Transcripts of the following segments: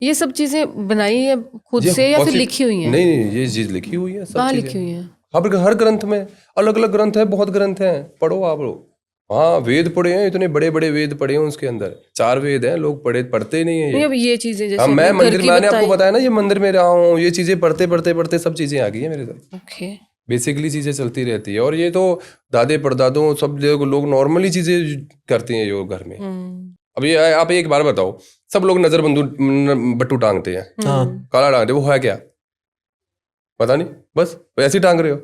ये सब चीजें बनाई है खुद ये से या फिर possible- लिखी हुई हैं? नहीं, ये चीज लिखी हुई है, सब कहाँ चीजें लिखी हुई हैं? हर ग्रंथ में अलग अलग ग्रंथ है, बहुत ग्रंथ हैं, पढ़ो आप लोग। हाँ, वेद पढ़े हैं, इतने बड़े बड़े वेद पढ़े हैं, उसके अंदर 4 वेद हैं, लोग पढ़ते ही नहीं है नहीं, ये। अब ये चीजें हाँ, जैसे मैं अपने घर मंदिर, की मैंने आपको बताई। बताया ना, ये मंदिर में रहा हूँ, ये चीजें पढ़ते पढ़ते पढ़ते सब चीजें आ गई है मेरे साथ। ओके। बेसिकली चीजें चलती रहती है, और ये तो दादे परदादों सब लोग नॉर्मली चीजें करते हैं जो घर में। अब ये आप एक बार बताओ, सब लोग नजर बट्टू टांगते हैं, काला टांगते हैं, वो है क्या पता नहीं, बस वैसे ही टांग रहे हो।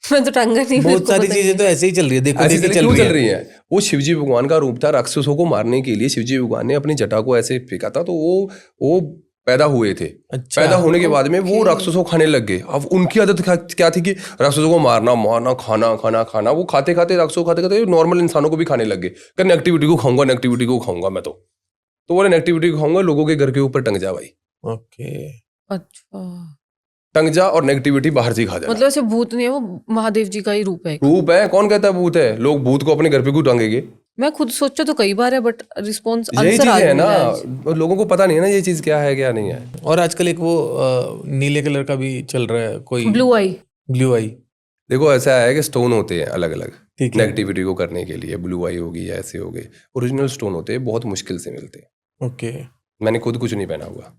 मैं तो टांगा नहीं, मेरे बहुत को सारी पता चीजें नहीं तो ऐसे ही चल रही है, देखो ऐसी देखी क्यों चल रही है? वो शिवजी भगवान का रूप था, राक्षसों को मारने के लिए शिवजी भगवान ने अपनी जटा को ऐसे फेंका था, तो वो पैदा हुए थे। अच्छा। पैदा होने के बाद में वो ओके। राक्षसों को खाने लग गए। अब उनकी आदत क्या थी कि राक्षसों को मारना मारना, खाना खाना खाना। वो खाते खाते, राक्षसों खाते खाते नॉर्मल इंसानों को भी खाने लग गए। कि नेगेटिविटी को खाऊंगा, नेगेटिविटी को खाऊंगा मैं, तो वो नेगेटिविटी को खाऊंगा, लोगों के घर के ऊपर टंग जा भाई। ओके। अच्छा, टंग जा और नेगेटिविटी बाहर से खा जाना। मतलब ऐसे भूत नहीं है, वो महादेव जी का ही रूप है एक। रूप है, कौन कहता है भूत है? लोग भूत को अपने घर पे क्यों टांगेंगे? मैं खुद सोचा तो कई बार है, बट रिस्पॉन्स यही आंसर चीज आज है मिला ना, है। लोगों को पता नहीं है ना ये चीज क्या है क्या नहीं है। और आजकल एक वो नीले कलर का भी चल रहा है, कोई ब्लू आई। ब्लू आई। देखो ऐसा है कि स्टोन होते हैं अलग अलग ठीक है। नेगेटिविटी को करने के लिए। ब्लू आई होगी या ऐसे हो गए, ओरिजिनल स्टोन होते हैं, बहुत मुश्किल से मिलते हैं। ओके। मैंने खुद कुछ नहीं पहना हुआ।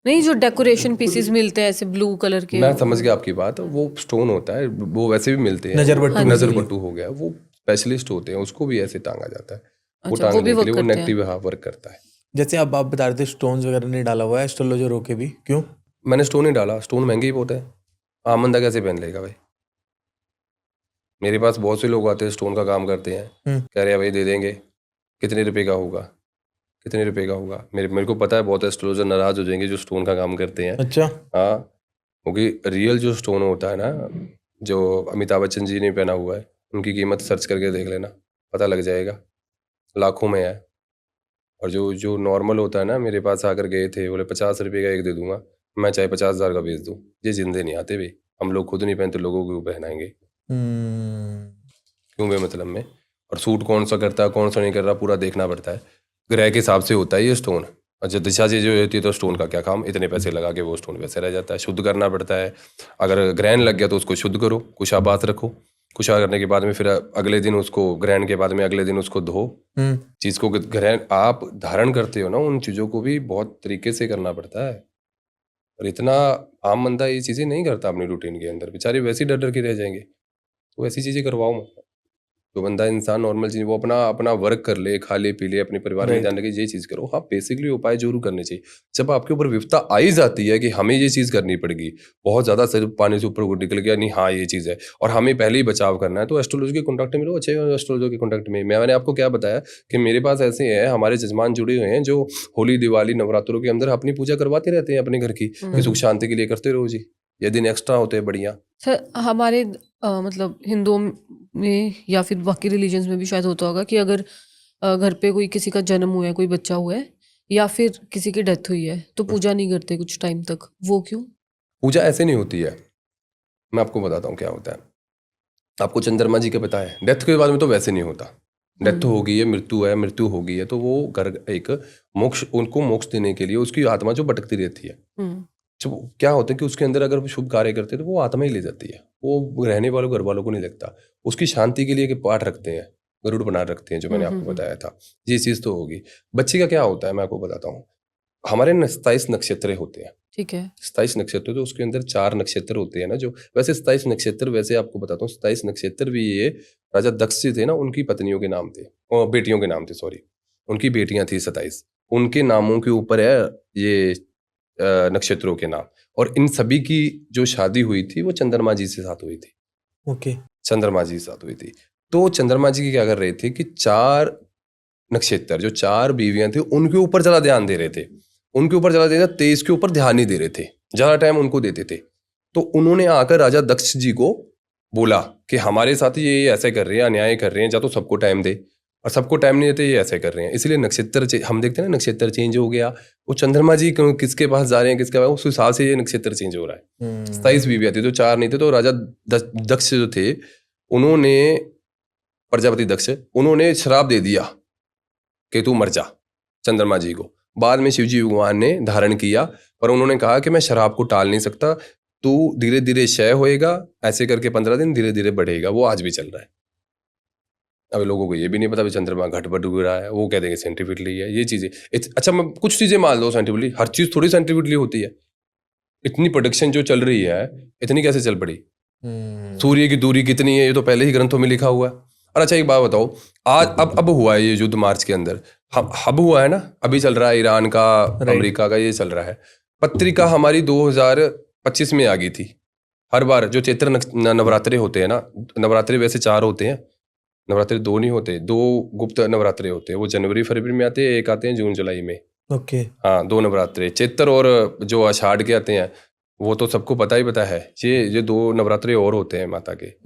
नहीं, जो डेकोरेशन पीसेस मिलते हैं ऐसे ब्लू कलर के। मैं समझ गया आपकी बात, वो स्टोन होता है, वो वैसे भी मिलते हैं। नजरबट्टू। हाँ जी। नजरबट्टू हो गया, वो स्पेशलिस्ट होते हैं, उसको भी ऐसे टांगा जाता है। वो अच्छा, वो टांगने भी के वर्क लिए वो करते हैं। नेगेटिव हाँ वर्क करता है। जैसे अब आप बता रहे थे स्टोन्स वगैरह नहीं डाला हुआ है एस्ट्रोलॉजर होके भी, क्यों? मैंने स्टोन नहीं डाला, स्टोन महंगे ही बहुत है। आम बंदा कैसे पहन लेगा भाई? मेरे पास बहुत से लोग आते हैं, स्टोन का काम करते हैं, कह रहे हैं भाई दे देंगे, कितने रुपए का होगा, कितने रुपए का होगा। मेरे को पता है बहुत एस्ट्रोलॉजर नाराज हो जाएंगे जो स्टोन का काम करते हैं। अच्छा। हाँ, क्योंकि रियल जो स्टोन होता है ना, जो अमिताभ बच्चन जी ने पहना हुआ है, उनकी कीमत सर्च करके देख लेना, पता लग जाएगा, लाखों में है। और जो नॉर्मल होता है ना, मेरे पास आकर गए थे, बोले 50 रुपये का एक दे दूंगा, मैं चाहे 50,000 का बेच दूँ। ये जिंदे नहीं आते भाई, हम लोग खुद नहीं पहनते, लोगों को पहनाएंगे क्यों बेमतलब में? और सूट कौन सा करता है कौन सा नहीं कर रहा, पूरा देखना पड़ता है। ग्रह के हिसाब से होता है ये स्टोन। अच्छा, दिशा से जो होती है तो स्टोन का क्या काम, इतने पैसे लगा के वो स्टोन वैसे रह जाता है। शुद्ध करना पड़ता है, अगर ग्रहण लग गया तो उसको शुद्ध करो, कुशापात रखो, कुशा करने के बाद में फिर अगले दिन उसको, ग्रहण के बाद में अगले दिन उसको धो। चीज को ग्रहण आप धारण करते हो ना, उन चीजों को भी बहुत तरीके से करना पड़ता है। और इतना आम बंदा ये चीजें नहीं करता अपनी रूटीन के अंदर, बेचारे वैसे ही डर डर के रह जाएंगे। तो ऐसी चीजें करवाओ मत। जो बंदा इंसान नॉर्मल चीज, वो अपना वर्क कर ले, खा ले पी ले, अपने परिवार में जान लगे, ये चीज करो। हाँ, बेसिकली उपाय जरूर करने चाहिए। जब आपके ऊपर विपदा आई जाती है कि हमें ये चीज करनी पड़ेगी, बहुत ज्यादा सिर्फ पानी से ऊपर निकल गया, नहीं हाँ ये चीज है और हमें पहले ही बचाव करना है, तो एस्ट्रोलॉजी के कॉन्टैक्ट में रहो। अच्छे एस्ट्रोलॉजी के कॉन्टैक्ट में मैंने आपको क्या बताया कि मेरे पास ऐसे हैं, हमारे जजमान जुड़े हुए हैं, जो होली दिवाली नवरात्रों के अंदर अपनी पूजा करवाते रहते हैं अपने घर की, कि सुख शांति के लिए करते रहो जी। ये दिन एक्स्ट्रा होते हैं बढ़िया। सर, हमारे मतलब हिंदुओं में या फिर बाकी रिलीजन्स में भी शायद होता होगा कि अगर घर पे कोई किसी का जन्म हुआ है, कोई बच्चा हुआ है या फिर किसी की डेथ हुई है, तो पूजा नहीं करते कुछ टाइम तक, वो क्यों? पूजा ऐसे नहीं होती है, मैं आपको बताता हूँ क्या होता है। आपको चंद्रमा जी का पता है, डेथ के बाद में तो वैसे नहीं होता। डेथ हो गई है, मृत्यु है, मृत्यु हो गई है, तो वो घर एक मोक्ष, उनको मोक्ष देने के लिए उसकी आत्मा जो भटकती रहती है, जब क्या होता है कि उसके अंदर अगर वो शुभ कार्य करते हैं तो वो आत्मा ही ले जाती है, वो रहने वालों घर वालों को नहीं लगता। उसकी शांति के लिए एक पाठ रखते हैं, गरुड़ बना रखते हैं, जो मैंने आपको बताया था। ये चीज़ तो होगी। बच्चे का क्या होता है मैं आपको बताता हूँ। हमारे 27 नक्षत्र होते हैं, ठीक है। 27 नक्षत्र, तो उसके अंदर 4 नक्षत्र होते हैं ना, जो वैसे 27 नक्षत्र, वैसे आपको बताता हूँ 27 नक्षत्र भी ये राजा दक्ष जी थे ना, उनकी पत्नियों के नाम थे, बेटियों के नाम थे, सॉरी, उनकी बेटियां थी 27, उनके नामों के ऊपर है ये नक्षत्रों के नाम। और इन सभी की जो शादी हुई थी वो चंद्रमा जी से साथ हुई थी। ओके। चंद्रमा जी से साथ हुई थी। तो चंद्रमा जी की क्या कर रहे थे कि 4 नक्षत्र, जो 4 बीवियां थी, उनके ऊपर ज्यादा ध्यान दे रहे थे, उनके ऊपर ज्यादा दे रहे थे, 23 के ऊपर ध्यान नहीं दे रहे थे, ज्यादा टाइम उनको देते थे। तो उन्होंने आकर राजा दक्ष जी को बोला कि हमारे साथ ये ऐसे कर रहे हैं, अन्याय कर रहे हैं, जा तो सबको टाइम दे, और सबको टाइम नहीं देते, ये ऐसे कर रहे हैं। इसलिए नक्षत्र हम देखते हैं ना, नक्षत्र चेंज हो गया, वो चंद्रमा जी किसके पास जा रहे हैं, किसके पास, उस हिसाब से ये नक्षत्र चेंज हो रहा है। 27 बीवियां थी तो 4 नहीं थे, तो राजा दक्ष जो थे, उन्होंने, प्रजापति दक्ष, उन्होंने श्राप दे दिया कि तू मर जा, चंद्रमा जी को, बाद में शिवजी भगवान ने धारण किया, पर उन्होंने कहा कि मैं शराब को टाल नहीं सकता, तू धीरे धीरे क्षय होएगा, ऐसे करके 15 दिन धीरे धीरे बढ़ेगा। वो आज भी चल रहा है। अब लोगों को ये भी नहीं पता भी चंद्रमा घट बढ़ रहा है, वो कह देंगे साइंटिफिकली है ये चीज़ें। अच्छा, मैं कुछ चीज़ें मान लो साइंटिफिकली, हर चीज़ थोड़ी साइंटिफिकली होती है। इतनी प्रोडक्शन जो चल रही है, इतनी कैसे चल पड़ी? सूर्य की दूरी कितनी है, ये तो पहले ही ग्रंथों में लिखा हुआ है। और अच्छा एक बात बताओ, आज अब हुआ है ये युद्ध मार्च के अंदर, हब हुआ है ना, अभी चल रहा है ईरान का, अमेरिका का, ये चल रहा है। पत्रिका हमारी 2025 में आ गई थी। हर बार जो चैत्र नवरात्रे होते हैं ना, नवरात्रे वैसे 4 होते हैं, नवरात्रे 2 नहीं होते, 2 गुप्त नवरात्रे होते हैं। वो जनवरी फरवरी में आते हैं, एक आते हैं जून जुलाई में। ओके। हाँ, 2 नवरात्रे, चैत्र और जो आषाढ़ के आते हैं, वो तो सबको पता ही पता है। ये 2 नवरात्रे और होते हैं माता के।